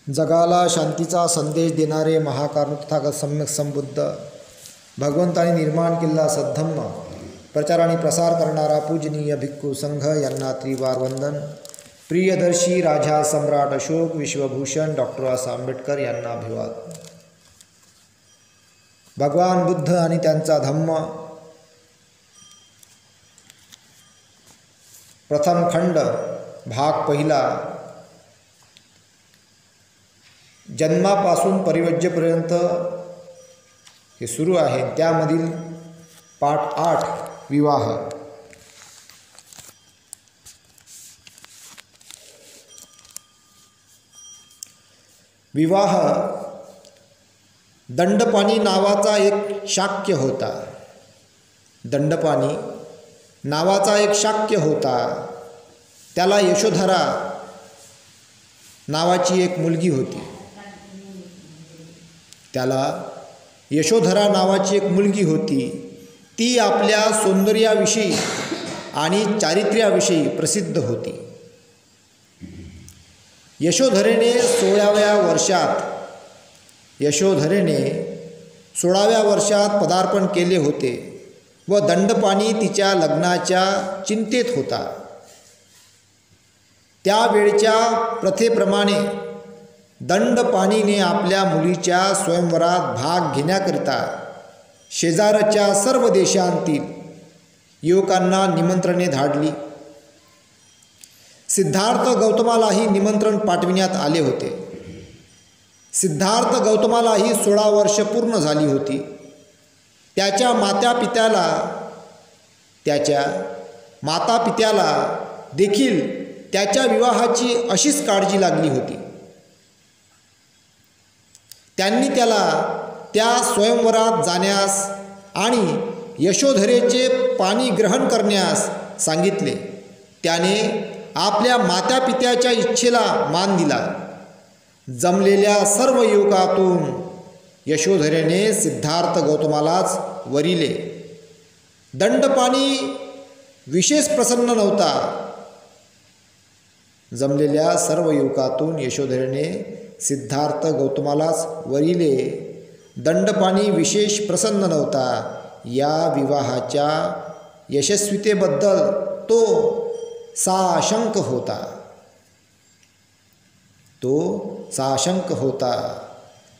जगाला शांतीचा संदेश देणारे महाकारुण तथागत सम्यक संबुद्ध भगवंताने निर्माण केलेला सद्धम्म प्रचार आणि प्रसार करणारा पूजनीय भिक्खू संघ यांना त्रिवार वंदन. प्रियदर्शी राजा सम्राट अशोक विश्वभूषण डॉक्टर बाबासाहेब आंबेडकर यांना अभिवादन. भगवान बुद्ध आणि त्यांचा धम्म प्रथम खंड भाग पहिला जन्मापासून परिवज्यपर्यंत हे सुरू आहे. त्यामधील पाठ 8 विवाह. विवाह. दंडपाणी नावाचा एक शाक्य होता. दंडपाणी नावाचा एक शाक्य होता. त्याला यशोधरा नावाची एक मुलगी होती. त्याला यशोधरा नावाची एक मुलगी होती. ती आपल्या सौंदर्याविषयी आणि चारित्र्याविषयी प्रसिद्ध होती. यशोधरेने 16व्या वर्षात पदार्पण केले होते व दंडपाणी तिच्या लग्नाच्या चिंतेत होता. त्यावेळच्या प्रथेप्रमाणे दंडपाणीने आपल्या मुलीच्या स्वयंवरात भाग घेण्याकरिता शेजारच्या सर्व देशांतील युवकांना निमंत्रणे धाडली. सिद्धार्थ गौतमालाही निमंत्रण पाठविण्यात आले होते. सिद्धार्थ गौतमालाही 16 वर्ष पूर्ण झाली होती. त्याच्या मातापित्याला देखील त्याच्या विवाहाची अशीच काळजी लागली होती. त्यांनी त्याला त्या स्वयंवरात जाण्यास आणि यशोधरेचे पाणी ग्रहण करण्यास सांगितले. त्याने आपल्या मातापित्याच्या इच्छेला मान दिला. जमलेल्या सर्व युवकातून यशोधरेने सिद्धार्थ गौतमालाच वरिले. दंडपाणी विशेष प्रसन्न नव्हता. जमलेल्या सर्व युवकातून यशोधरेने सिद्धार्थ गौतमालाच वरिले. दंडपाणी विशेष प्रसन्न नव्हता. या विवाहाच्या यशस्वीतेबद्दल तो साशंक होता.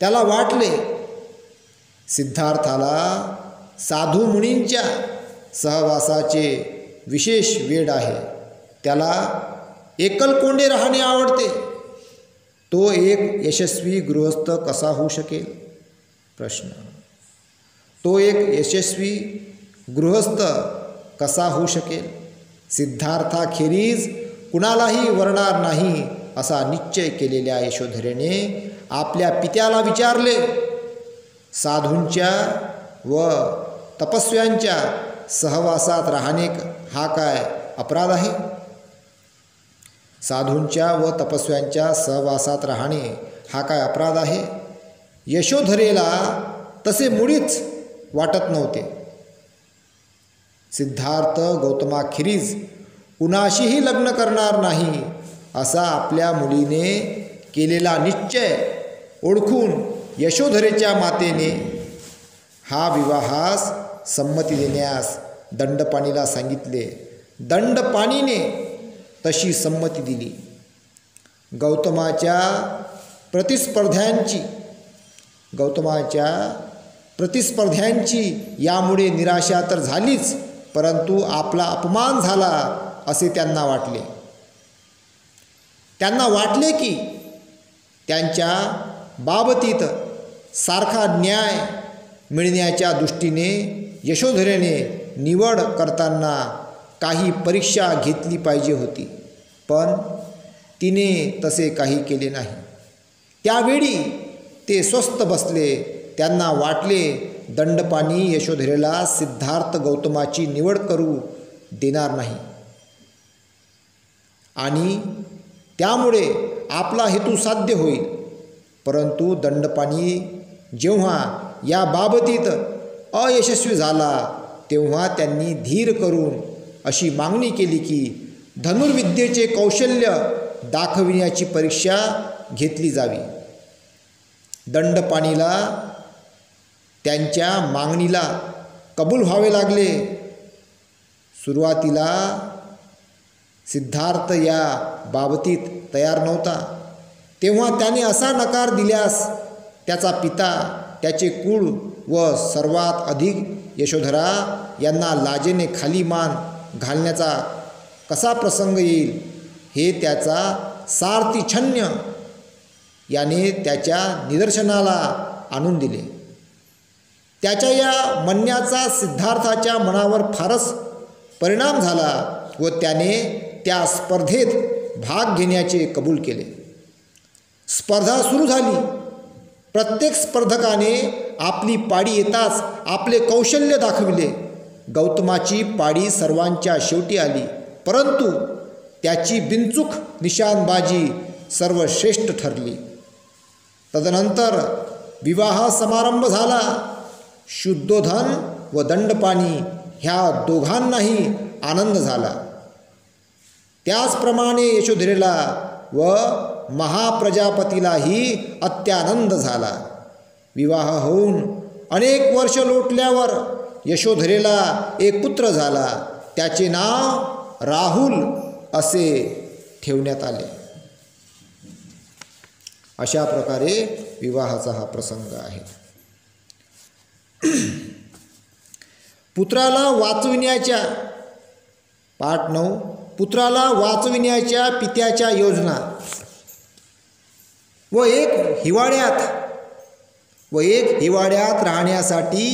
त्याला वाटले सिद्धार्थाला साधू मुनींच्या सहवासाचे विशेष वेड आहे. त्याला एकलकोंडे राहणे आवडते. तो एक यशस्वी गृहस्थ कसा होऊ शकेल? प्रश्न. तो एक यशस्वी गृहस्थ कसा होऊ शकेल? सिद्धार्थाखेरीज कुणालाही वरणार नाही असा निश्चय केलेल्या यशोधरेने आपल्या पित्याला विचारले, साधूंच्या व तपस्व्यांच्या सहवासात राहणे हा काय अपराध आहे? साधूंच्या व तपस्व्यांच्या सहवासात राहणे हा काय अपराध आहे? यशोधरेला तसे मुळीच वाटत नव्हते. सिद्धार्थ गौतमाखेरीज कुणाशीही लग्न करणार नाही असा आपल्या मुलीने केलेला निश्चय ओळखून यशोधरेच्या मातेने हा विवाहास संमती देण्यास दंडपाणीला सांगितले. दंडपाणीने तशी संमती दिली. गौतमाच्या प्रतिस्पर्ध्यांची यामुळे निराशा तर झालीच, परंतु आपला अपमान झाला असे त्यांना वाटले. त्यांना वाटले की त्यांच्या बाबतीत सारखा न्याय मिळण्याच्या दृष्टीने यशोधरेने निवड करताना काही परीक्षा घेतली पाहिजे होती, पण तिने तसे काही केले नाही. त्यावेळी ते स्वस्थ बसले. त्यांना वाटले दंडपाणी यशोधरेला सिद्धार्थ गौतमाची निवड करू देणार नाही आणि त्यामुळे आपला हेतू साध्य होईल. परंतु दंडपाणी जेव्हा या बाबतीत अयशस्वी झाला तेव्हा त्यांनी धीर करून अशी मागणी केली की धनुर्विद्येचे कौशल्य दाखविण्याची परीक्षा घेतली जावी. दंडपाणीला त्यांच्या मागणीला कबूल व्हावे लागले. सुरुवातीला सिद्धार्थ या बाबतीत तयार नव्हता. तेव्हा त्याने असा नकार दिल्यास त्याचा पिता, त्याचे कुळ व सर्वात अधिक यशोधरा यांना लाजेने खाली मान घालण्याचा कसा प्रसंग येईल हे त्याचा सारथी छन्य याने त्याच्या निदर्शनाला आणून दिले. त्याच्या या म्हणण्याचा सिद्धार्थाच्या मनावर फारच परिणाम झाला व त्याने त्या स्पर्धेत भाग घेण्याचे कबूल केले. स्पर्धा सुरू झाली. प्रत्येक स्पर्धकाने आपली पाडी येताच आपले कौशल्य दाखविले. गौतमाची पाडी सर्वांच्या शेवटी आली, परंतु त्याची बिनचूक निशाणबाजी सर्वश्रेष्ठ ठरली. तदनंतर विवाह समारंभ झाला. शुद्धोधन व दंडपाणी ह्या दोघांनाही आनंद झाला. त्याचप्रमाणे यशोधरेला व महाप्रजापतीलाही अत्यानंद झाला. विवाह होऊन अनेक वर्ष लोटल्यावर यशोधरेला एक पुत्र झाला. त्याचे नाव राहुल असे ठेवण्यात आले. अशा प्रकारे विवाहाचा हा प्रसंग आहे. पुत्राला वाचविण्याच्या पाठ 9 पुत्राला वाचविण्याच्या पित्याच्या योजना व एक हिवाळ्यात राहण्यासाठी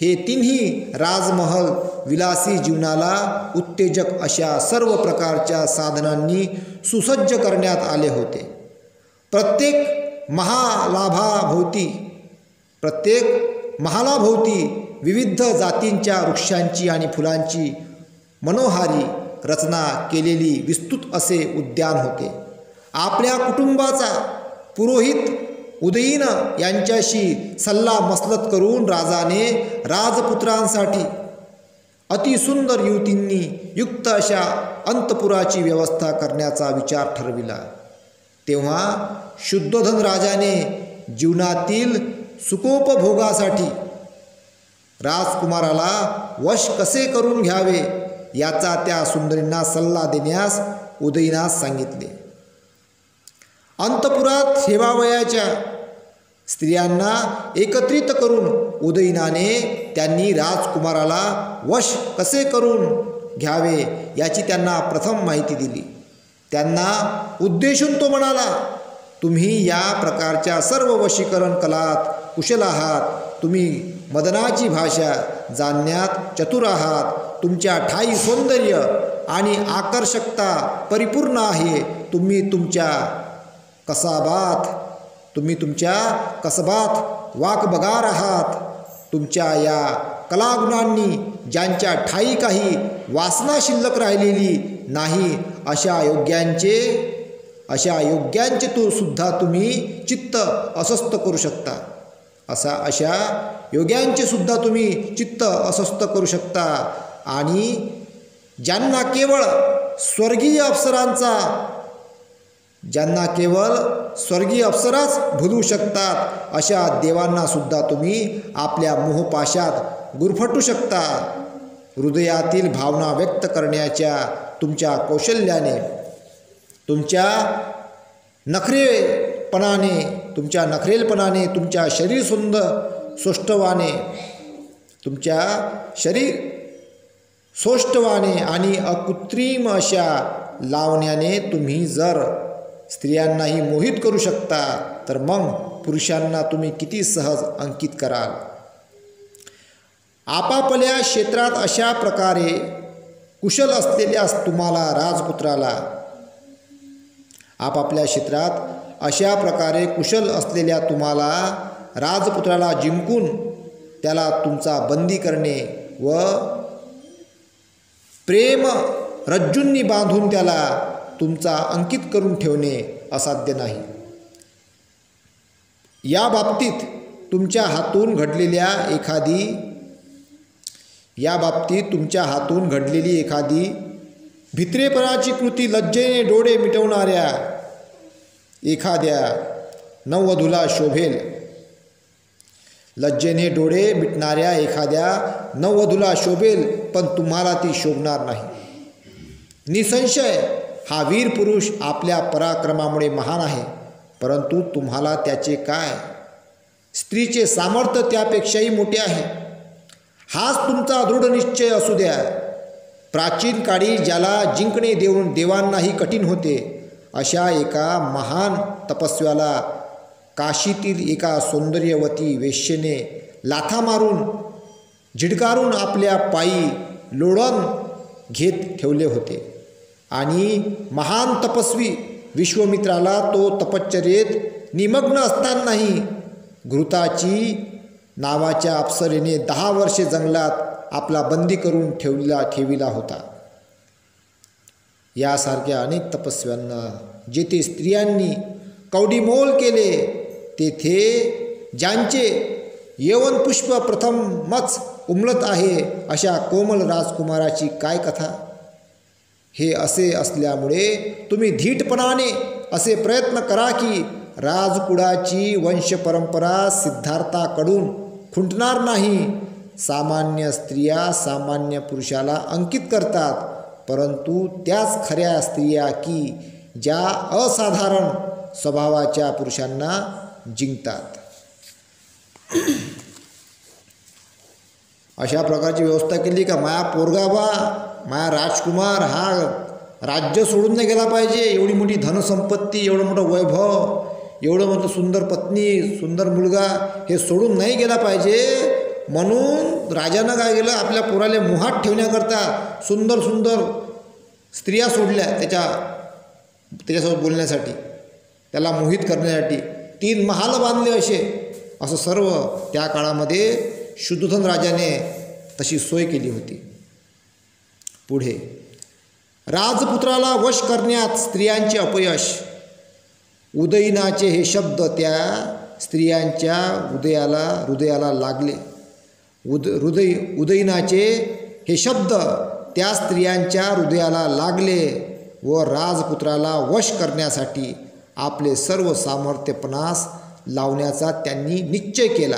हे तिन्ही राजमहल विलासी जीवनाला उत्तेजक अशा सर्व प्रकारच्या साधनांनी सुसज्ज करण्यात आले होते. प्रत्येक महालाभोवती विविध जातींच्या वृक्षांची आणि फुलांची मनोहारी रचना केलेली विस्तृत असे उद्यान होते. आपल्या कुटुंबाचा पुरोहित उदयीन यांच्याशी सल्लामसलत करून राजाने राजपुत्रांसाठी अतिसुंदर युवतींनी युक्त अशा अंतपुराची व्यवस्था करण्याचा विचार ठरविला. तेव्हा शुद्धोधन राजाने जीवनातील सुखोपभोगासाठी राजकुमाराला वश कसे करून घ्यावे याचा त्या सुंदरींना सल्ला देण्यास उदयीनास सांगितले. अंतपुरात ठेवावयाच्या स्त्रियांना एकत्रित करून उदयीनाने त्यांनी राजकुमाराला वश कसे करून घ्यावे याची त्यांना प्रथम माहिती दिली. त्यांना उद्देशून तो म्हणाला, तुम्ही या प्रकारच्या सर्व वशीकरण कलात कुशल आहात. तुम्ही मदनाची भाषा जाणण्यात चतुर आहात. तुमच्या ठायी सौंदर्य आणि आकर्षकता परिपूर्ण आहे. तुम्ही तुमच्या कसबात वाकबगार आहात. तुमच्या या कलागुणांनी ज्यांच्या ठायी काही वासना शिल्लक राहिलेली नाही अशा योग्यांचे तो सुद्धा तुम्ही चित्त अस्वस्थ करू शकता. अशा योग्यांचे सुद्धा तुम्ही चित्त अस्वस्थ करू शकता आणि ज्यांना केवळ स्वर्गीय अप्सराच भुलू शकतात अशा देवांना सुद्धा तुम्ही आपल्या मोहपाशात गुरफटू शकता. हृदयातील भावना व्यक्त करण्याच्या तुमच्या कौशल्याने, तुमच्या नखरेलपणाने, तुमच्या शरीर सौष्ठवाने आणि अकृत्रिम अशा लावण्याने तुम्ही जर स्त्रियांनाही मोहित करू शकता तर मग पुरुषांना तुम्ही किती सहज अंकित कराल. आपापल्या क्षेत्रात अशा प्रकारे कुशल असलेल्या तुम्हाला राजपुत्राला जिंकून त्याला तुमचा बंदी करणे व प्रेम रज्जूंनी बांधून त्याला तुमचा अंकित करून ठेवणे असाध्य नाही. या बाबतीत तुमच्या हातून घडलेली एखादी भित्रेपणाची कृती, लज्जेने डोळे मिटवणाऱ्या एखाद्या नववधूला शोभेल. लज्जेने डोळे मिटणाऱ्या एखाद्या नववधूला शोभेल, पण तुम्हाला ती शोभणार नाही. निसंशय हा वीर पुरुष आपल्या पराक्रमामुळे महान आहे, परंतु तुम्हाला त्याचे काय? स्त्रीचे सामर्थ्य त्यापेक्षाही मोठे आहे. हाच तुमचा दृढ निश्चय असू द्या. प्राचीन काळी ज्याला जिंकणे देवांनाही कठीण होते, अशा एका महान तपस्व्याला काशीतील एका सौंदर्यवती वेश्येने लाथा मारून झिडकारून आपल्या पायी लोळण घेत ठेवले होते. आणि महान तपस्वी विश्वामित्राला तो तपश्चर्येत निमग्न असतानाही घृताची नावाच्या अप्सरेने 10 वर्षे जंगलात आपला बंदी करून ठेविला होता. यासारख्या अनेक तपस्व्यांना जेथे स्त्रियांनी कवडीमोल केले, तेथे ज्यांचे यवनपुष्प प्रथमच उमलत आहे, अशा कोमल राजकुमाराची काय कथा? हे असे असल्यामुळे तुम्ही धीटपणाने असे प्रयत्न करा की राजकुळाची वंशपरंपरा सिद्धार्थाकडून खुंटणार नाही. सामान्य स्त्रिया सामान्य पुरुषाला अंकित करतात, परंतु त्याच खऱ्या स्त्रिया की ज्या असाधारण स्वभावाच्या पुरुषांना जिंकतात. अशा प्रकारची व्यवस्था केली का माया पोरगाबा, माया राजकुमार हा राज्य सोडून नाही गेला पाहिजे. एवढी मोठी धनसंपत्ती, एवढं मोठं वैभव, एवढं मोठं सुंदर पत्नी, सुंदर मुलगा हे सोडून नाही गेला पाहिजे. म्हणून राजानं काय केलं, आपल्या पोराला मोहात ठेवण्याकरता सुंदर सुंदर स्त्रिया सोडल्या त्याच्यासोबत बोलण्यासाठी, त्याला मोहित करण्यासाठी 3 महाल बांधले असं सर्व त्या काळामध्ये शुद्धोधन राजाने तशी सोय केली होती. पुढे राजपुत्राला वश करण्यात स्त्रियांचे अपयश. उदयनाचे हे शब्द त्या स्त्रियांच्या हृदयाला लागले. उदयनाचे हे शब्द त्या स्त्रियांच्या हृदयाला लागले व राजपुत्राला वश करण्यासाठी आपले सर्व सामर्थ्यपणास लावण्याचा त्यांनी निश्चय केला.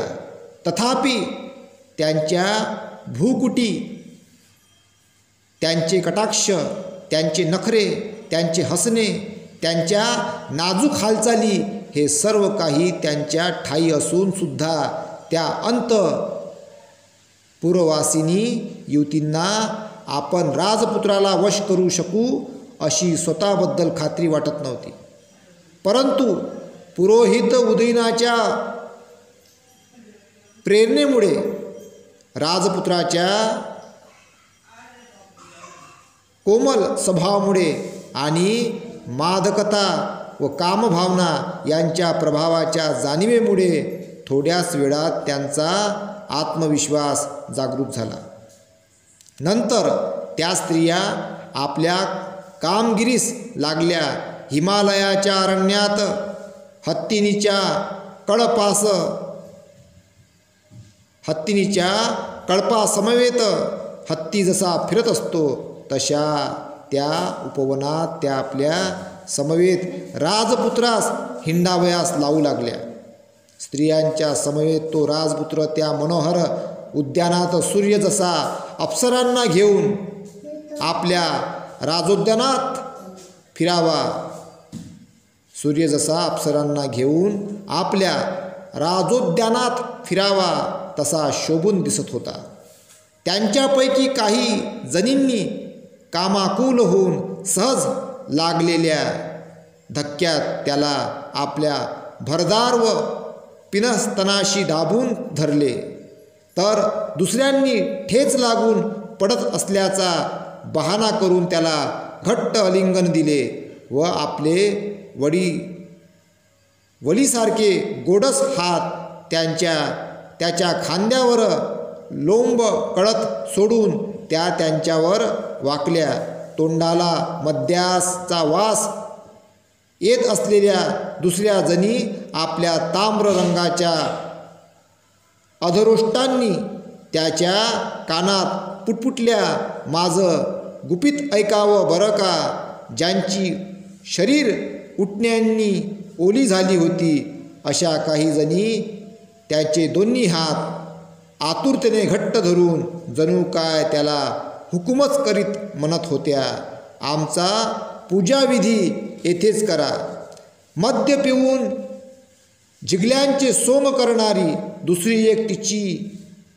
तथापि त्यांच्या भ्रूकुटी, त्यांचे कटाक्ष, त्यांचे नखरे, त्यांचे हसणे, त्यांच्या नाजूक हालचाली हे सर्व काही त्यांच्या ठायी असून सुद्धा त्या अंतपुरवासिनी युवतींना आपण राजपुत्राला वश करू शकू अशी स्वतःबद्दल खात्री वाटत नव्हती. परंतु पुरोहित उदयनाच्या प्रेरणेमुळे, राजपुत्राच्या कोमल स्वभावामुळे आणि मादकता व कामभावना यांच्या प्रभावाच्या जाणीवेमुळे थोड्याच वेळात त्यांचा आत्मविश्वास जागृत झाला. नंतर त्या स्त्रिया आपल्या कामगिरीस लागल्या. हिमालयाच्या अरण्यात हत्तीनीच्या कळपासमवेत हत्ती जसा फिरत असतो, तशा त्या उपवनात त्या आपल्या समवेत राजपुत्रास हिंडावयास लावू लागल्या. स्त्रियांच्या समवेत तो राजपुत्र त्या मनोहर उद्यानात सूर्य जसा अप्सरांना घेऊन आपल्या राजोद्यानात फिरावा, सूर्य जसा अप्सरांना घेऊन आपल्या राजोद्यानात फिरावा तसा शोभून दिसत होता. त्यांच्यापैकी काही जणींनी कामाकुल होऊन सहज लागलेल्या धक्क्यात त्याला आपल्या भरदार व पिनस्तनाशी दाबून धरले, तर दुसऱ्यांनी ठेच लागून पडत असल्याचा बहाणा करून त्याला घट्ट आलिंगन दिले व आपले वडीसारखे गोडस हात त्याच्या खांद्यावर लोंब कळत सोडून त्यांच्यावर वाकल्या. तोंडाला मद्याचा वास येत असलेल्या दुसऱ्या जणी आपल्या ताम्र रंगाच्या अधरोष्टांनी त्याच्या कानात पुटपुटल्या, माझं गुपित ऐकावं बरं का. ज्यांची शरीर उठण्यांनी ओली झाली होती. अशा काही जणी त्याचे दोन्ही हात आतुरतेने घट्ट धरून जणू काय त्याला हुकूमच करीत म्हणत होत्या, आमचा पूजाविधी येथेच करा. मद्य पिऊन जिगल्यांचे सोंग करणारी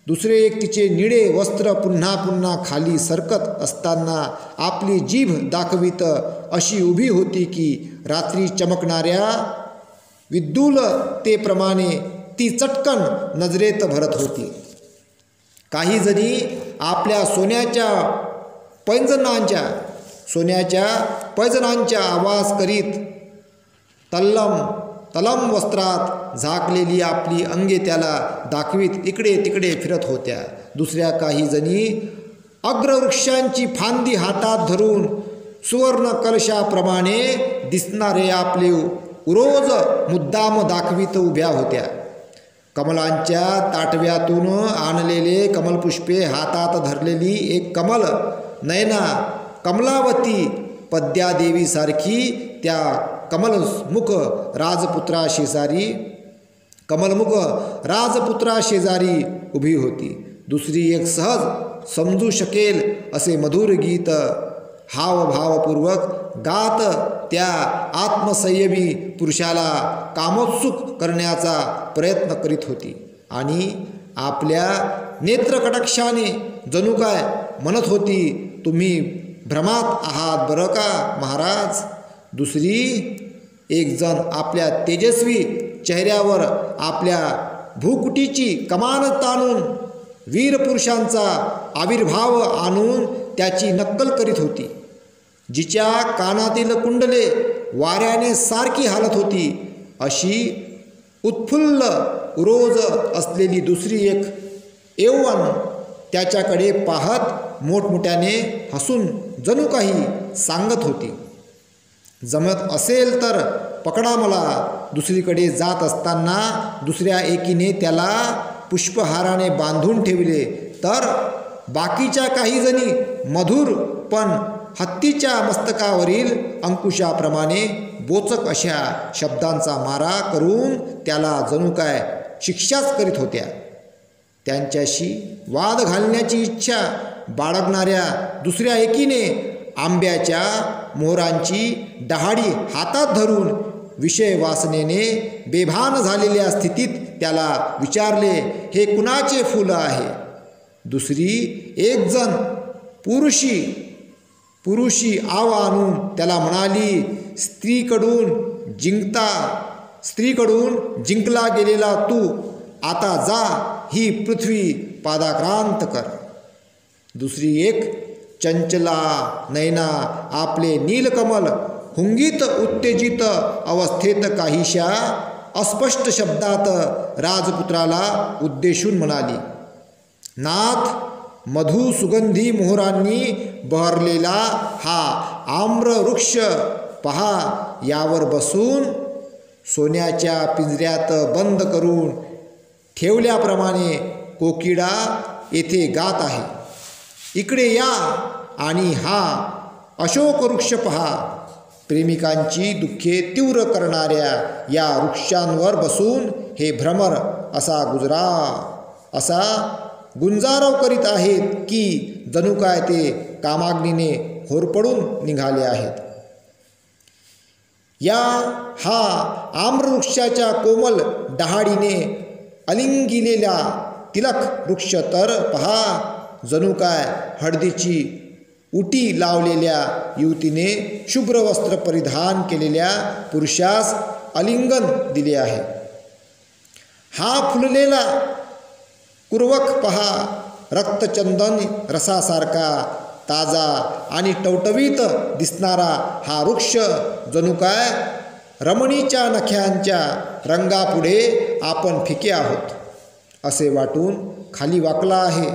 दुसरे एक तिचे निळे वस्त्र पुन्हा पुन्हा खाली सरकत असताना आपली जीभ दाखवित अशी उभी होती की रात्री चमकणाऱ्या विद्युलतेप्रमाणे ती चटकन नजरेत भरत होती. काही जणी आपल्या सोन्याच्या पैंजणांच्या आवाज करीत तलम वस्त्रात झाकलेली आपली अंगे त्याला दाखवीत इकडे तिकडे फिरत होत्या. दुसऱ्या काही जणी अग्रवृक्षांची फांदी हातात धरून सुवर्ण कलशाप्रमाणे दिसणारे आपले उरोज मुद्दाम दाखवीत उभ्या होत्या. कमलांच्या ताटव्यातून आणलेले कमलपुष्पे हातात धरलेली एक नयना कमलावती पद्यादेवीसारखी त्या कमलमुख राजपुत्राशेजारी उभी होती. दुसरी एक सहज समजू शकेल असे मधुर गीत हावभावपूर्वक गात त्या आत्मसंयमी पुरुषाला कामोत्सुक करण्याचा प्रयत्न करीत होती आणि आपल्या नेत्रकटाक्षाने जणू काय म्हणत होती, तुम्ही भ्रमात आहात बरं का महाराज. दुसरी एक जण आपल्या तेजस्वी चेहऱ्यावर आपल्या भूकुटीची कमान ताणून वीरपुरुषांचा आविर्भाव आणून त्याची नक्कल करीत होती. जिच्या कानातील कुंडले वाऱ्याने सारखी हालत होती अशी उत्फुल्ल उरोज असलेली दुसरी एक यौवन त्याच्याकडे पाहत मोठमोठ्याने हसून जणू काही सांगत होती, जमत असेल तर पकडा मला. दुसरीकडे जात असताना दुसऱ्या एकीने त्याला पुष्पहाराने बांधून ठेवले तर बाकीच्या काही जणी मधुर पण हत्तीच्या मस्तकावरील अंकुशाप्रमाणे बोचक अशा शब्दांचा मारा करून त्याला जणू काय शिक्षाच करीत होत्या. त्यांच्याशी वाद घालण्याची इच्छा बाळगणाऱ्या दुसऱ्या एकीने आंब्याच्या मोहरांची डहाळी हातात धरून विषय वासनेने बेभान झालेल्या स्थितीत त्याला विचारले, हे कुणाचे फुलं आहे? दुसरी एक जण पुरुषी आव आणून त्याला म्हणाली, स्त्रीकडून जिंकला गेलेला तू आता जा ही पृथ्वी पादाक्रांत कर. दुसरी एक चंचला नयना आपले नीलकमल हुंगीत उत्तेजित अवस्थेत काहीशा अस्पष्ट शब्दात राजपुत्राला उद्देशून म्हणाली, नाथ, मधु सुगंधी मोहरांनी बहरलेला हा आम्र वृक्ष पहा, यावर बसून सोन्याच्या पिंजऱ्यात बंद करून ठेवल्याप्रमाणे कोकिळा येथे गात आहे. इकडे या आणि हा अशोक वृक्ष पहा. प्रेमिकांची दुःखे तीव्र करणाऱ्या या वृक्षांवर बसून हे भ्रमर असा गुंजारव करीत आहेत की जणू काय ते कामाग्नीने होरपळून निघाले आहेत. हा आम्रवृक्षाच्या कोमल डहाळीने अलिंगिलेला तिलक वृक्ष तर पहा, जणू काय हळदीची उटी लावलेल्या युवतीने शुभ्र वस्त्र परिधान केलेल्या पुरुषास आलिंगन दिले आहे. हा फुललेला कुरवक पहा, रक्तचंदन रसासारखा ताजा आणि टवटवीत दिसणारा हा वृक्ष जणू काय रमणीच्या नख्यांच्या रंगापुढे आपण फिके आहोत असे वाटून खाली वाकला आहे.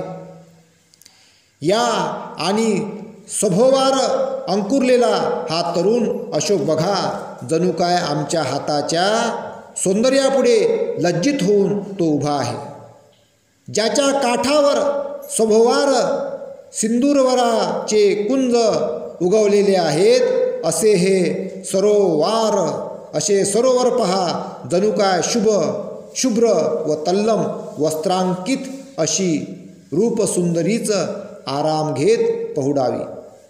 या आणि सभोवार अंकुरलेला हा तरुण अशोक बघा, जणू काय आमच्या हाताच्या सौंदर्यापुढे लज्जित होऊन तो उभा आहे. ज्याच्या काठावर सभोवार सिंदूरवराचे कुंज उगवलेले आहेत असे हे सरोवार असे सरोवर पहा, जणू काय शुभ्र व तल्लम वस्त्रांकित अशी रूपसुंदरीच आराम घेत पहुडावी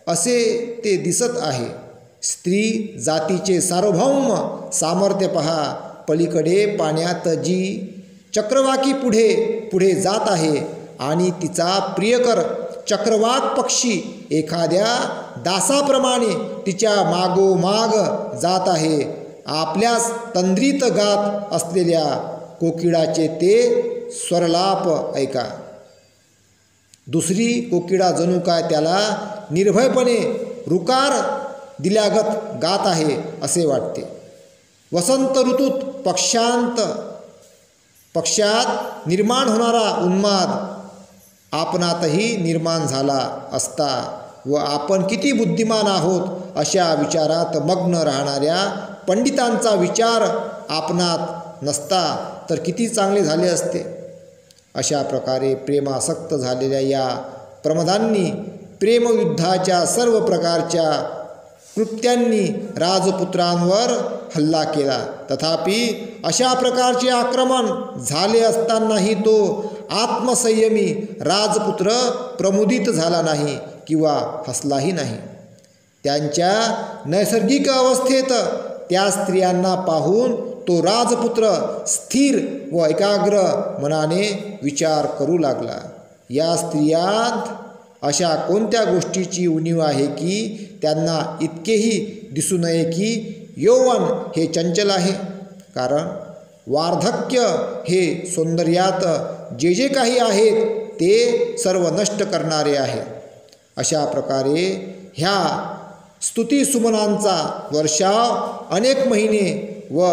असे ते दिसत आहे. स्त्री जातीचे सार्वभौम सामर्थ्य पहा, पलीकडे पाण्यात जी चक्रवाकी पुढे जात आहे आणि तिचा प्रियकर चक्रवाक पक्षी एखाद्या दासाप्रमाणे तिच्या मागोमाग जात आहे. आपल्यास तंद्रीत गात असलेल्या कोकिळाचे ते स्वरलाप ऐका. दुसरी कोकिळा जणू काय त्याला निर्भयपणे रुकार दिल्यागत गात आहे असे वाटते. वसंत ऋतूत पक्षात निर्माण होणारा उन्माद आपणातही निर्माण झाला असता व आपण किती बुद्धिमान आहोत अशा विचारात मग्न राहणाऱ्या पंडितांचा विचार आपणात नसता तर किती चांगले झाले असते. अशा प्रकारे प्रेमासक्त झालेल्या या प्रमदांनी प्रेमयुद्धाच्या सर्व प्रकारच्या कृत्यांनी राजपुत्रांवर हल्ला केला. तथापि अशा प्रकारचे आक्रमण झाले असतानाही तो आत्मसंयमी राजपुत्र प्रमुदित झाला नाही किंवा हसलाही नाही. त्यांच्या नैसर्गिक अवस्थेत त्या स्त्रियांना पाहून तो राजपुत्र स्थिर व एकाग्र मनाने विचार करू लागला. या स्त्रियांत अशा कोणत्या गोष्टीची उणीव आहे की त्यांना इतकेही दिसू नये की यौवन हे चंचल आहे. कारण वार्धक्य हे सौंदर्यात जे काही आहेत ते सर्व नष्ट करणारे आहे. अशा प्रकारे ह्या स्तुतिसुमनांचा वर्षाव अनेक महिने व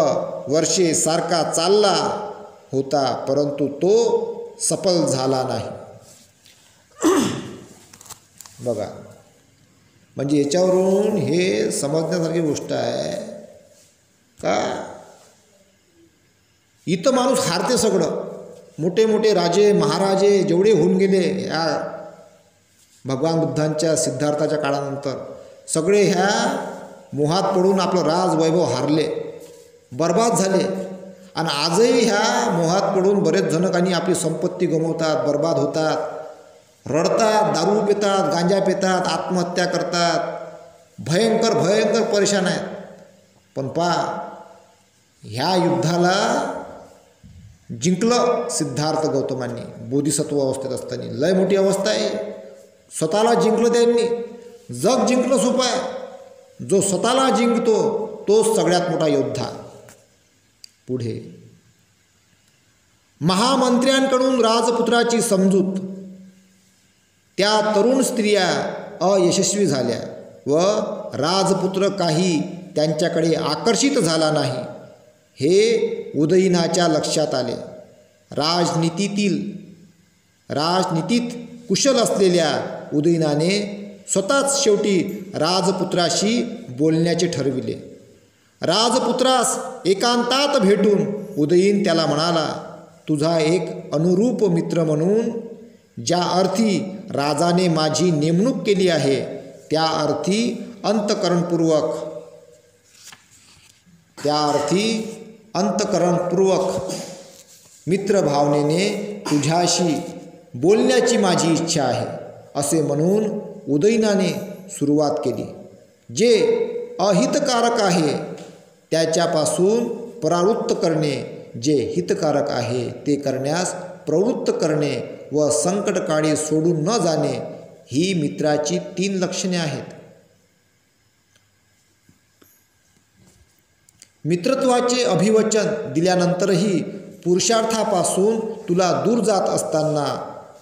वर्षे सारखा चालला होता, परंतु तो सफल झाला नाही. बघा, म्हणजे याच्यावरून हे समजण्यासारखी गोष्ट आहे का इथं माणूस हारते सगळं. मोठे मोठे राजे महाराजे जेवढे होऊन गेले या भगवान बुद्धांच्या सिद्धार्थाच्या काळानंतर सगळे ह्या मोहात पडून आपलं राजवैभव हारले, बर्बाद झाले. आणि आजही ह्या मोहात पडून बरेच जण आपली संपत्ती गमावतात, बर्बाद होतात, रडतात, दारू पितात, गांजा पितात, आत्महत्या करतात, भयंकर परेशान आहेत. पण ह्या युद्धाला जिंकलं सिद्धार्थ गौतमांनी बोधिसत्व अवस्थेत असताना. लय मोठी अवस्था आहे. स्वतःला जिंकलं त्यांनी. जग जिंकणं सोपं आहे. जो स्वतःला जिंकतो तोच सगळ्यात मोठा योद्धा. पुढे महामंत्र्यांकडून राजपुत्राची समजूत. त्या तरुण स्त्रिया अयशस्वी झाल्या व राजपुत्र काही त्यांच्याकडे आकर्षित झाला नाही हे उदयीनाच्या लक्षात आले. राजनीतीत कुशल असलेल्या उदयीनाने स्वतःच शेवटी राजपुत्राशी बोलण्याचे ठरविले. राजपुत्रास एकांतात भेटून उदयीन त्याला म्हणाला, तुझा एक अनुरूप मित्र म्हणून ज्या अर्थी राजाने माझी नेमणूक केली आहे त्या अर्थी अंतःकरणपूर्वक मित्रभावनेने तुझ्याशी बोलण्याची माझी इच्छा आहे असे म्हणून उदयीनाने सुरुवात केली. जे अहितकारक आहे त्याच्यापासून परावृत्त करणे, जे हितकारक आहे ते करण्यास प्रवृत्त करणे व संकटकाळी सोडून न जाणे ही मित्राची 3 लक्षणे आहेत. मित्रत्वाचे अभिवचन दिल्यानंतरही पुरुषार्थापासून तुला दूर जात असताना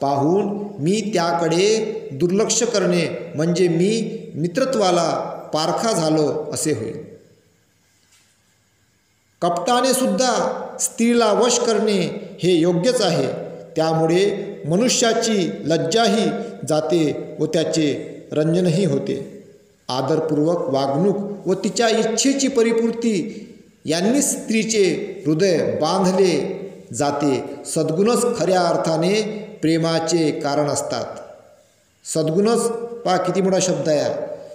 पाहून मी त्याकडे दुर्लक्ष करणे म्हणजे मी मित्रत्वाला पारखा झालो असे होईल. कपटाने सुद्धा स्त्रीला वश करणे हे योग्यच आहे. त्यामुळे मनुष्याची लज्जाही जाते व त्याचे रंजनही होते. आदरपूर्वक वागणूक व तिच्या इच्छेची परिपूर्ती यांनी स्त्रीचे हृदय बांधले जाते. सद्गुणच खऱ्या अर्थाने प्रेमाचे कारण असतात. सद्गुणच किती मोठा शब्द आहे.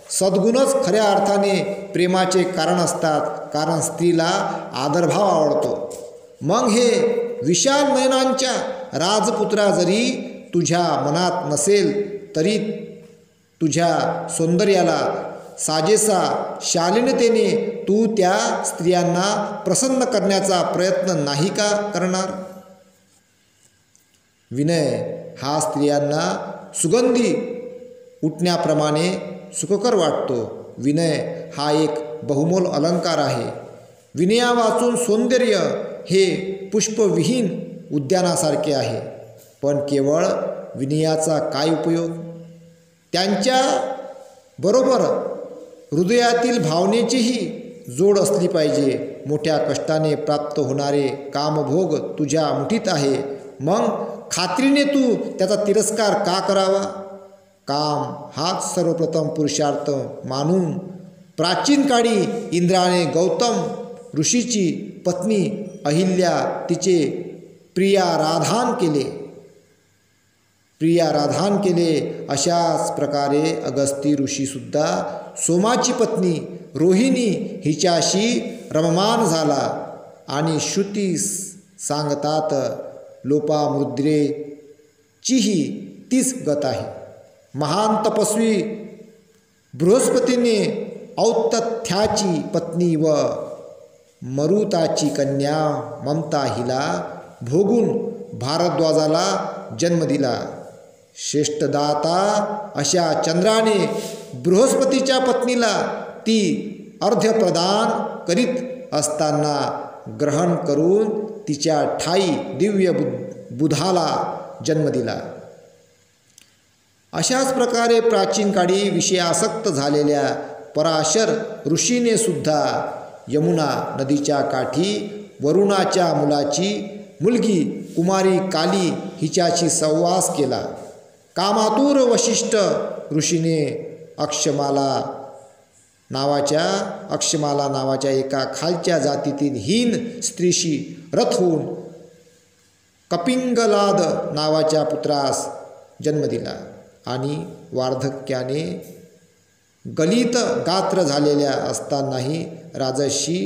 सद्गुणच खऱ्या अर्थाने प्रेमाचे कारण असतात, कारण स्त्रीला आदरभाव आवडतो. मग हे विशाल नयनांच्या राजपुत्रा जरी तुझ्या मनात नसेल तरी तुझ्या सौंदर्याला साजेसा शालीनतेने तू त्या स्त्रियांना प्रसन्न करण्याचा प्रयत्न नाही का करणार? विनय हा स्त्रियांना सुगंधी उठण्याप्रमाणे सुखकर वाटतो. विनय हा एक बहुमोल अलंकार आहे. विनया वाचून सौंदर्य हे पुष्पविहीन उद्यानासारखे आहे. पण केवळ विनयाचा काय उपयोग? त्यांच्या बरोबर हृदयातील भावनेचीही जोड असली पाहिजे. मोठ्या कष्टाने प्राप्त होणारे कामभोग तुझ्या मुठीत आहे, मग खात्रीने तू त्याचा तिरस्कार का करावा? काम हाच सर्वप्रथम पुरुषार्थ मानून प्राचीन काळी इंद्राने गौतम ऋषीची पत्नी अहिल्या तिचे प्रियाराधान केले. अशाच प्रकारे अगस्ती ऋषीसुद्धा सोमाची पत्नी रोहिणी हिच्याशी रममान झाला. आणि श्रुती सांगतात लोपामुद्रेचीही तीच गत आहे. महान तपस्वी बृहस्पतीने औतथ्याची पत्नी व मरुताची कन्या ममता हिला भोगून भारद्वाजाला जन्म दिला. श्रेष्ठदाता अशा चंद्राने बृहस्पतीच्या पत्नीला ती अर्घ्यप्रदान करीत असताना ग्रहण करून तिच्या ठाई दिव्य बुधाला जन्म दिला. अशाच प्रकारे प्राचीन काळी विषयासक्त झालेल्या पराशर ऋषीने सुद्धा यमुना नदीच्या काठी वरुणाच्या मुलाची मुलगी कुमारी काली हिच्याशी सहवास केला. कामातुर वशिष्ठ ऋषीने अक्षमाला नावाच्या एका खालच्या जातीतील हीन स्त्रीशी रथ होऊन कपिंगलाद नावाच्या पुत्रास जन्म दिला. आणि वार्धक्याने गलित गात्र झालेल्या असतानाही राजर्षी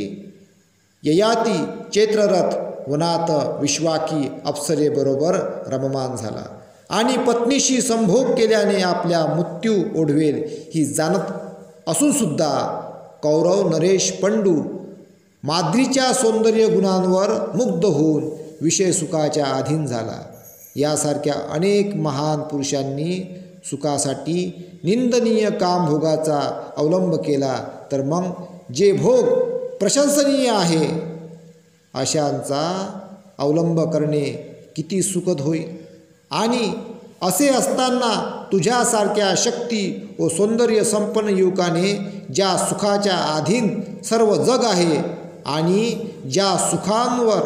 ययाती चैत्ररथ वनात विश्वाकी अप्सरेबरोबर रममान झाला. आणि पत्नीशी संभोग केल्याने आपल्या मृत्यू ओढवेल ही जाणत असूनसुद्धा कौरव नरेश पंडू माद्रीच्या सौंदर्य गुणांवर मुग्ध होऊन विषय सुखाच्या अधीन झाला. यासारख्या अनेक महान पुरुषांनी सुखासाठी निंदनीय कामभोगाचा अवलंब केला तर मग जे भोग प्रशंसनीय आहे अशांचा अवलंब करणे किती सुखद होईल. आणि असे असताना तुझ्यासारख्या शक्ती व सौंदर्य संपन्न युवकाने ज्या सुखाच्या अधीन सर्व जग आहे आणि ज्या सुखांवर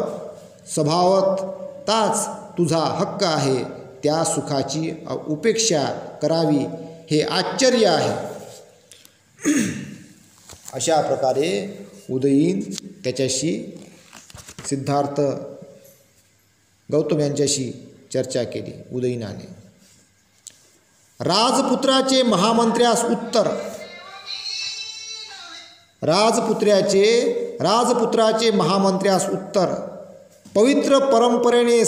स्वभावतःच तुझा हक्क आहे त्या सुखाची उपेक्षा करावी हे आश्चर्य आहे. अशा प्रकारे उदयीन त्याच्याशी सिद्धार्थ गौतम यांच्याशी चर्चा केली. उदयीनाने राजपुत्राचे महामंत्र्यास उत्तर पवित्र परंपरेने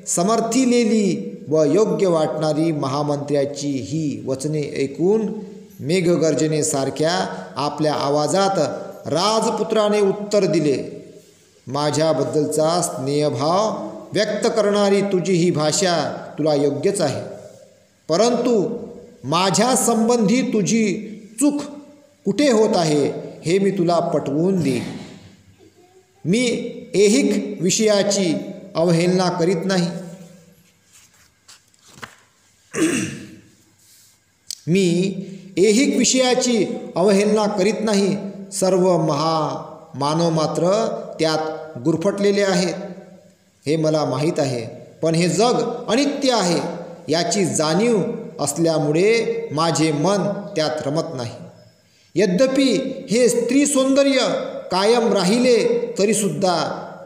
समर्थिलेली व योग्य वाटणारी महामंत्र्याची ही वचने ऐकून मेघगर्जनेसारख्या आपल्या आवाजात राजपुत्राने उत्तर दिले. माझ्याबद्दलचा स्नेहभाव व्यक्त करणारी तुझी ही भाषा तुला योग्यच आहे, परंतु माझ्या संबंधी तुझी चूक कुठे होत आहे हे मी तुला पटवून देईन. मी ऐहिक विषयाची अवहेलना करीत नाही. सर्व मानव मात्र त्यात गुरफटलेले आहेत हे मला माहीत आहे, पण हे जग अनित्य आहे याची जाणीव असल्यामुळे माझे मन त्यात रमत नाही. यद्यपि हे स्त्री सौंदर्य कायम राहिले तरीसुद्धा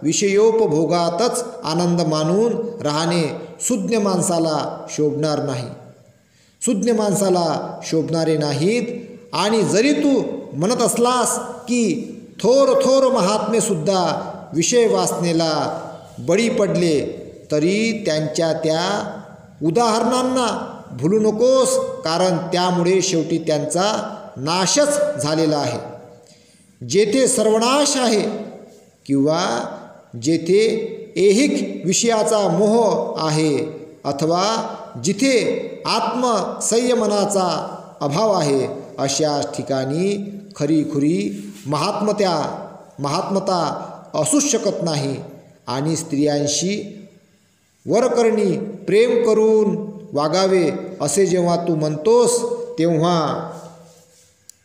विषयोपभोगातच आनंद मानून राहणे सुज्ञ माणसाला शोभणार नाही. सुज्ञ माणसाला शोभणारे नाहीत. आणि जरी तू म्हणत असलास की थोर थोर महात्मेसुद्धा विषय वासनेला बळी पडले, तरी त्यांच्या त्या उदाहरणांना भुलू नकोस, कारण त्यामुळे शेवटी त्यांचा नाशच झालेला आहे. जेथे सर्वनाश आहे किंवा जेथे ऐहिक विषयाचा मोह आहे, अथवा जिथे आत्मसंयमनाचा अभाव आहे, अशा ठिकाणी खरीखुरी महात्मता असूच शकत नाही. आणि स्त्रियांशी वरकरणी प्रेम करून वागावे असे जेव्हा तू म्हणतोस, तेव्हा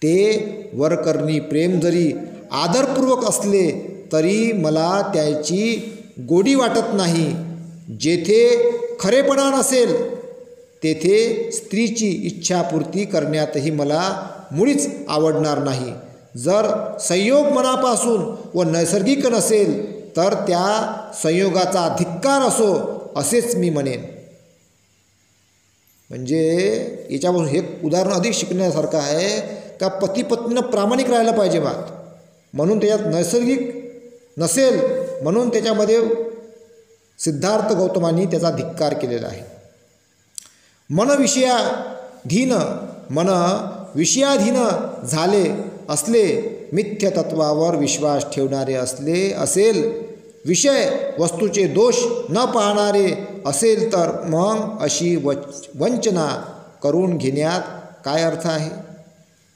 ते वरकरणी प्रेम जरी आदरपूर्वक असले तरी मला त्याची गोडी वाटत नाही. जेथे खरेपणा नसेल तेथे स्त्रीची इच्छापूर्ती करण्यातही मला मुळीच आवडणार नाही. जर संयोग मनापासून व नैसर्गिक नसेल तर त्या संयोगाचा धिक्कार असो, असेच मी म्हणेन. म्हणजे याच्यापासून हे उदाहरण अधिक शिकण्यासारखं आहे का पती पत्नीनं प्रामाणिक राहायला पाहिजे बात, म्हणून त्याच्यात नैसर्गिक नसेल म्हणून त्याच्यामध्ये सिद्धार्थ गौतमांनी त्याचा धिक्कार केलेला आहे. मन विषयाधीन झाले असले, मिथ्य तत्वावर विश्वास ठेवणारे असेल, विषय वस्तूचे दोष न पाहणारे असेल, तर मग अशी वंचना करून घेण्यात काय अर्थ आहे.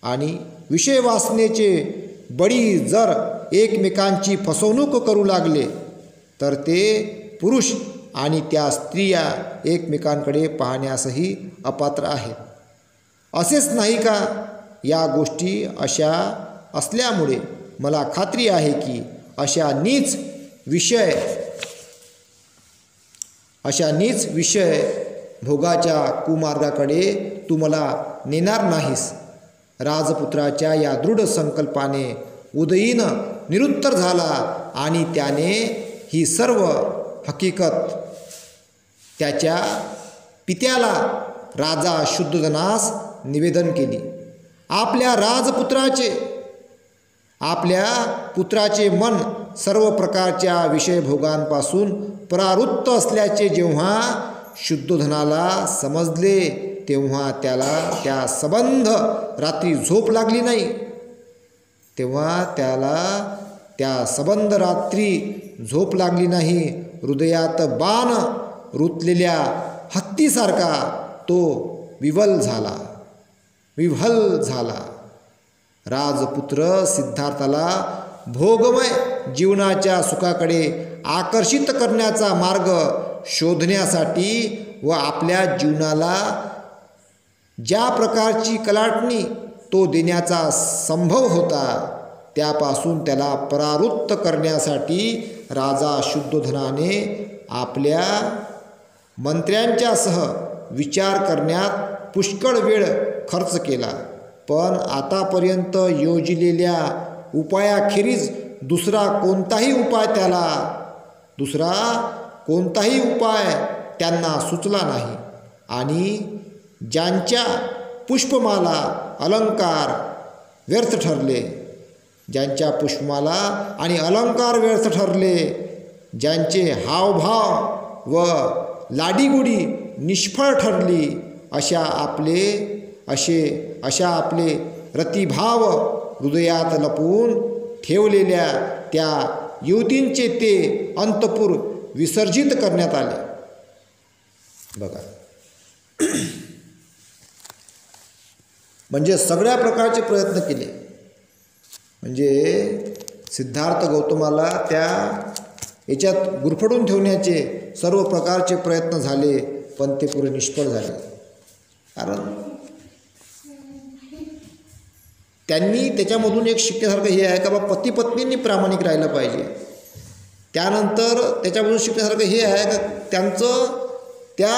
आणि विषय वासनेचे बळी जर एकमेकांची फसवणूक करू लागले तर ते पुरुष आणि त्या स्त्रिया एकमेकांकडे पाहण्यासही अपात्र आहेत. असेच नाही का. या गोष्टी अशा असल्यामुळे मला खात्री आहे की अशा नीच विषय भोगाच्या कुमार्गाकडे तू मला नेणार नाहीस. राजपुत्राच्या या दृढ संकल्पाने उदयीन निरुत्तर झाला आणि त्याने ही सर्व हकीकत त्याच्या पित्याला राजा शुद्धोधनास निवेदन केली. आपल्या पुत्राचे मन सर्व प्रकारच्या विषयभोगांपासून परावृत्त असल्याचे जेव्हा शुद्धोधनाला समजले, तेव्हा त्याला त्या संबंध रात्री झोप लागली नाही. हृदयात बाण रुतलेल्या हत्तीसारखा तो विव्हल झाला. राजपुत्र सिद्धार्थाला भोगमय जीवनाच्या सुखाकडे आकर्षित करण्याचा मार्ग शोधण्यासाठी व आपल्या जीवनाला ज्या प्रकारची कलाटणी तो देण्याचा संभव होता, त्यापासून त्याला परावृत्त करण्यासाठी राजा शुद्धोधनाने आपल्या मंत्र्यांच्यासह विचार करण्यात पुष्कळ वेळ खर्च केला. पण आतापर्यंत योजिलेल्या उपायाखेरीज दुसरा कोणताही उपाय त्यांना सुचला नाही. आणि ज्यांच्या पुष्पमाला अलंकार व्यर्थ ठरले, ज्यांचे हावभाव व लाडीगुडी निष्फळ ठरली, अशा आपले रतिभाव हृदयात लपवून ठेवलेल्या त्या युवतींचे ते अंतपुर विसर्जित करण्यात आले. बघा, म्हणजे सगळ्या प्रकारचे प्रयत्न केले. म्हणजे सिद्धार्थ गौतमाला त्या याच्यात गुरफटून ठेवण्याचे सर्व प्रकारचे प्रयत्न झाले, पण ते पुरे निष्फळ झाले. कारण त्यांनी त्याच्यामधून एक शिकण्यासारखं हे आहे का बा पती पत्नींनी प्रामाणिक राहिलं पाहिजे. त्यानंतर त्याच्यामधून शिकण्यासारखं हे आहे का त्यांचं त्या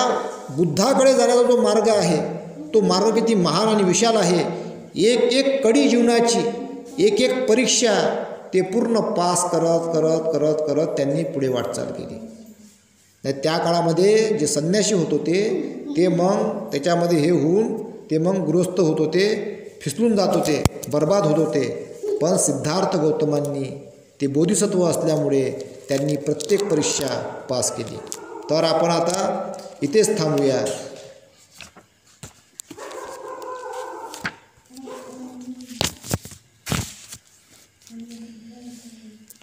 बुद्धाकडे जाण्याचा जो मार्ग आहे तो मार्ग किती महान आणि विशाल आहे. एक कडी जीवनाची एक परीक्षा ते पूर्ण पास करत त्यांनी पुढे वाटचाल केली. नाही त्या काळामध्ये जे संन्यासी होत होते ते मग त्याच्यामध्ये हे होऊन ते मग गृहस्थ होत होते, फिसलून जात होते, बर्बाद होत होते. पण सिद्धार्थ गौतमांनी ते बोधिसत्व असल्यामुळे त्यांनी प्रत्येक परीक्षा पास केली. तर आपण आता इथेच थांबूया.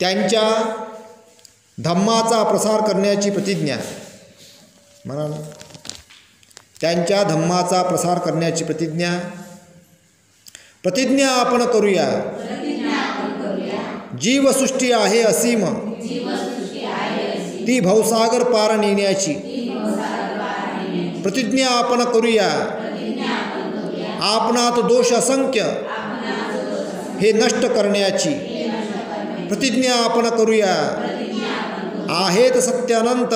त्यांच्या धम्माचा प्रसार करण्याची प्रतिज्ञा म्हणा. त्यांच्या धम्माचा प्रसार करण्याची प्रतिज्ञा आपण करूया. जीवसृष्टी आहे असीम, ती भवसागर पार नेण्याची प्रतिज्ञा आपण करूया. आपणात दोष असंख्य हे नष्ट करण्याची प्रतिज्ञा आपण करूया. आहेत सत्य अनंत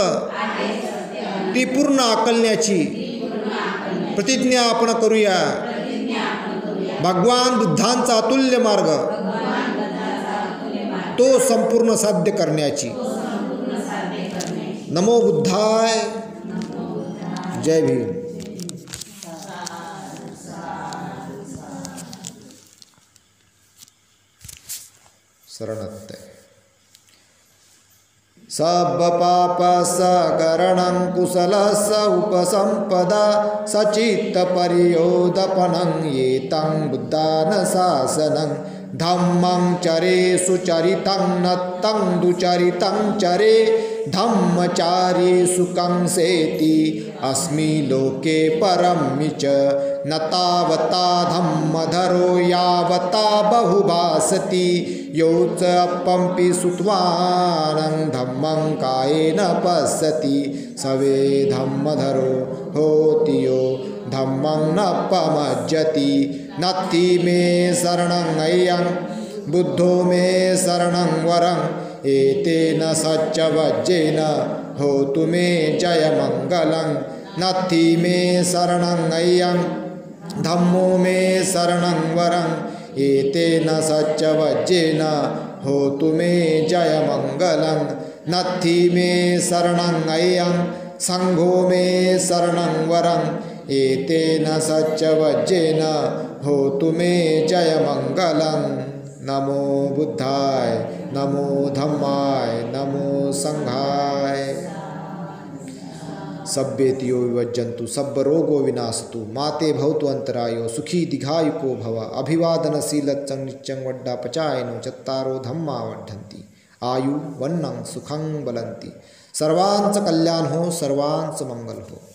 ती पूर्ण आकलण्याची प्रतिज्ञा आपण करूया. भगवान बुद्धांचा अतुल्य मार्ग तो संपूर्ण साध्य करण्याची. नमो बुद्धाय. जय भीम. शरणत्य. सब पाप सकरणं कुशलस उपसंपदा सचित्त परियोदपनं येतं बुद्धान शासनं धम्मं चरे सुचरितं नत्तं दुचरितं चरे धम्मचारी सुखं सेति अस्मि लोके परमि च न तावता धम्मधरो यावता बहुभासति योच अपंपि सुत्वानं धम्मं कायेन पश्यति सवे धम्मधरो होति यो धम्मं न पमज्जति. नत्थि मे शरणं अय्यं बुद्धो मे शरणं वरं एतेन सच्चवज्जेन होतु मे जयमङ्गलं. नत्थि मे शरणं अय्यं धम्मो मे शरणं वरं एतेन सच्चवज्जेन होतु मे जयमङ्गलं. नत्थि मे शरणं अय्यं संघो मे शरणं वरं एतेन सच्चवज्जेन होतु मे जयमङ्गलं. नमो बुद्धाय, नमो धम्माय, नमो संघाय. सभ्येतियो विवज्जन्तु सब्ब रोगो विनाशतु माते भवतु अंतरायो सुखी दीर्घायुको भव. अभिवादनशीलच्चं नित्यं वड्डापचायनो चत्तारो धम्मा वर्धन्ति आयु वन्नं सुखं बलन्ति. सर्वांचं कल्याण हो, सर्वांचं मंगल हो.